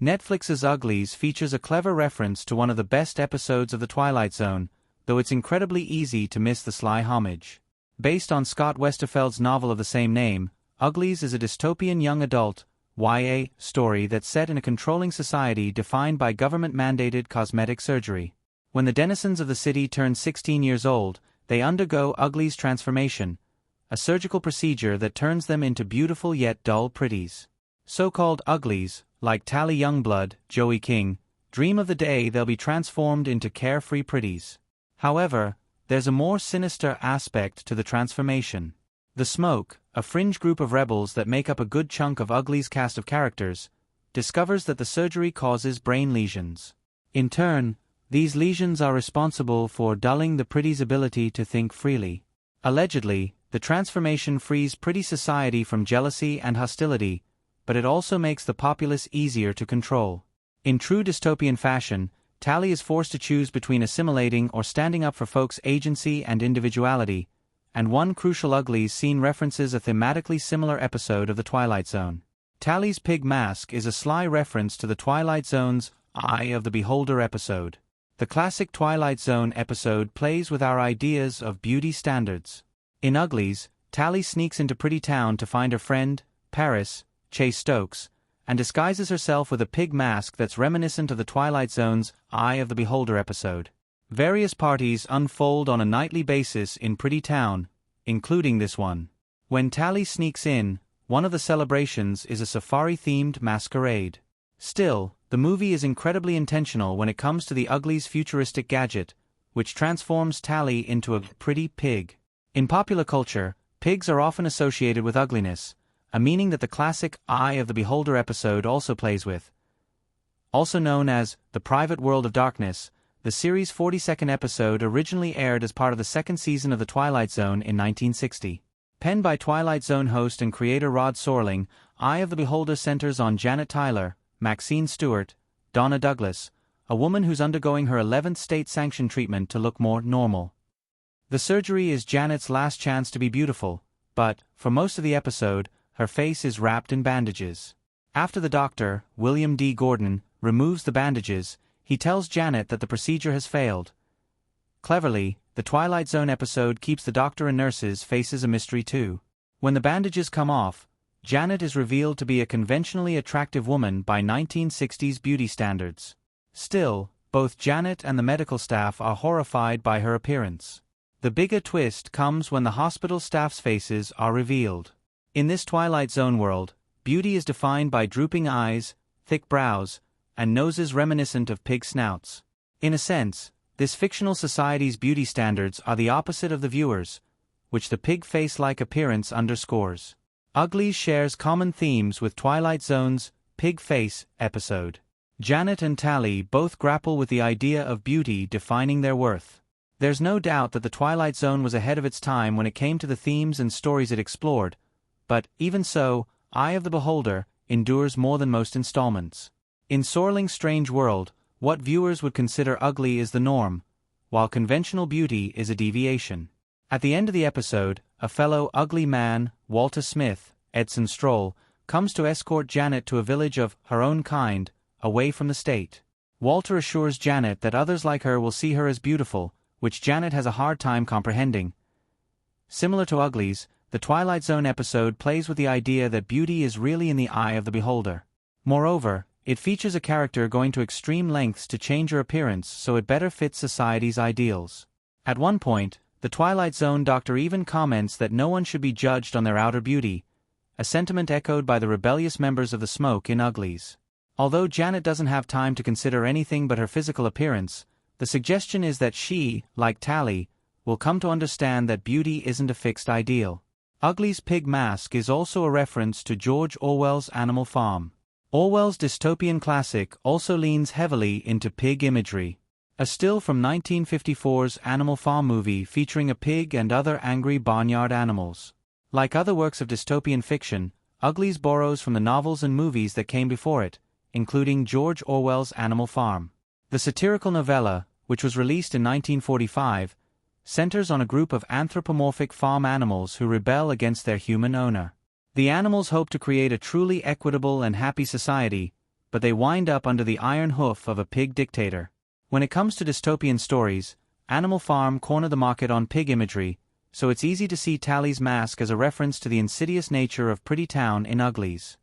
Netflix's Uglies features a clever reference to one of the best episodes of The Twilight Zone, though it's incredibly easy to miss the sly homage. Based on Scott Westerfeld's novel of the same name, Uglies is a dystopian young adult YA story that's set in a controlling society defined by government-mandated cosmetic surgery. When the denizens of the city turn 16 years old, they undergo Uglies transformation, a surgical procedure that turns them into beautiful yet dull pretties. So-called Uglies, like Tally Youngblood, Joey King, dream of the day they'll be transformed into carefree pretties. However, there's a more sinister aspect to the transformation. The Smoke, a fringe group of rebels that make up a good chunk of Uglies' cast of characters, discovers that the surgery causes brain lesions. In turn, these lesions are responsible for dulling the pretty's ability to think freely. Allegedly, the transformation frees pretty society from jealousy and hostility, but it also makes the populace easier to control. In true dystopian fashion, Tally is forced to choose between assimilating or standing up for folks' agency and individuality, and one crucial Uglies scene references a thematically similar episode of The Twilight Zone. Tally's pig mask is a sly reference to The Twilight Zone's Eye of the Beholder episode. The classic Twilight Zone episode plays with our ideas of beauty standards. In Uglies, Tally sneaks into Pretty Town to find her friend, Paris, Chase Stokes, and disguises herself with a pig mask that's reminiscent of the Twilight Zone's Eye of the Beholder episode. Various parties unfold on a nightly basis in Pretty Town, including this one. When Tally sneaks in, one of the celebrations is a safari-themed masquerade. Still, the movie is incredibly intentional when it comes to the Uglies' futuristic gadget, which transforms Tally into a pretty pig. In popular culture, pigs are often associated with ugliness, a meaning that the classic Eye of the Beholder episode also plays with. Also known as The Private World of Darkness, the series' 42nd episode originally aired as part of the second season of The Twilight Zone in 1960. Penned by Twilight Zone host and creator Rod Serling, Eye of the Beholder centers on Janet Tyler, Maxine Stewart, Donna Douglas, a woman who's undergoing her 11th state-sanctioned treatment to look more normal. The surgery is Janet's last chance to be beautiful, but, for most of the episode, her face is wrapped in bandages. After the doctor, William D. Gordon, removes the bandages, he tells Janet that the procedure has failed. Cleverly, the Twilight Zone episode keeps the doctor and nurses' faces a mystery too. When the bandages come off, Janet is revealed to be a conventionally attractive woman by 1960s beauty standards. Still, both Janet and the medical staff are horrified by her appearance. The bigger twist comes when the hospital staff's faces are revealed. In this Twilight Zone world, beauty is defined by drooping eyes, thick brows, and noses reminiscent of pig snouts. In a sense, this fictional society's beauty standards are the opposite of the viewers, which the pig face-like appearance underscores. Uglies shares common themes with Twilight Zone's Pig Face episode. Janet and Tally both grapple with the idea of beauty defining their worth. There's no doubt that the Twilight Zone was ahead of its time when it came to the themes and stories it explored, but, even so, Eye of the Beholder endures more than most installments. In Serling's Strange World, what viewers would consider ugly is the norm, while conventional beauty is a deviation. At the end of the episode, a fellow ugly man, Walter Smith, Edson Stroll, comes to escort Janet to a village of her own kind, away from the state. Walter assures Janet that others like her will see her as beautiful, which Janet has a hard time comprehending. Similar to Uglies, the Twilight Zone episode plays with the idea that beauty is really in the eye of the beholder. Moreover, it features a character going to extreme lengths to change her appearance so it better fits society's ideals. At one point, the Twilight Zone doctor even comments that no one should be judged on their outer beauty, a sentiment echoed by the rebellious members of the Smoke in Uglies. Although Janet doesn't have time to consider anything but her physical appearance, the suggestion is that she, like Tally, will come to understand that beauty isn't a fixed ideal. Uglies' pig mask is also a reference to George Orwell's Animal Farm. Orwell's dystopian classic also leans heavily into pig imagery. A still from 1954's Animal Farm movie featuring a pig and other angry barnyard animals. Like other works of dystopian fiction, Uglies borrows from the novels and movies that came before it, including George Orwell's Animal Farm. The satirical novella, which was released in 1945, centers on a group of anthropomorphic farm animals who rebel against their human owner. The animals hope to create a truly equitable and happy society, but they wind up under the iron hoof of a pig dictator. When it comes to dystopian stories, Animal Farm corner the market on pig imagery, so it's easy to see Tally's mask as a reference to the insidious nature of Pretty Town in Uglies.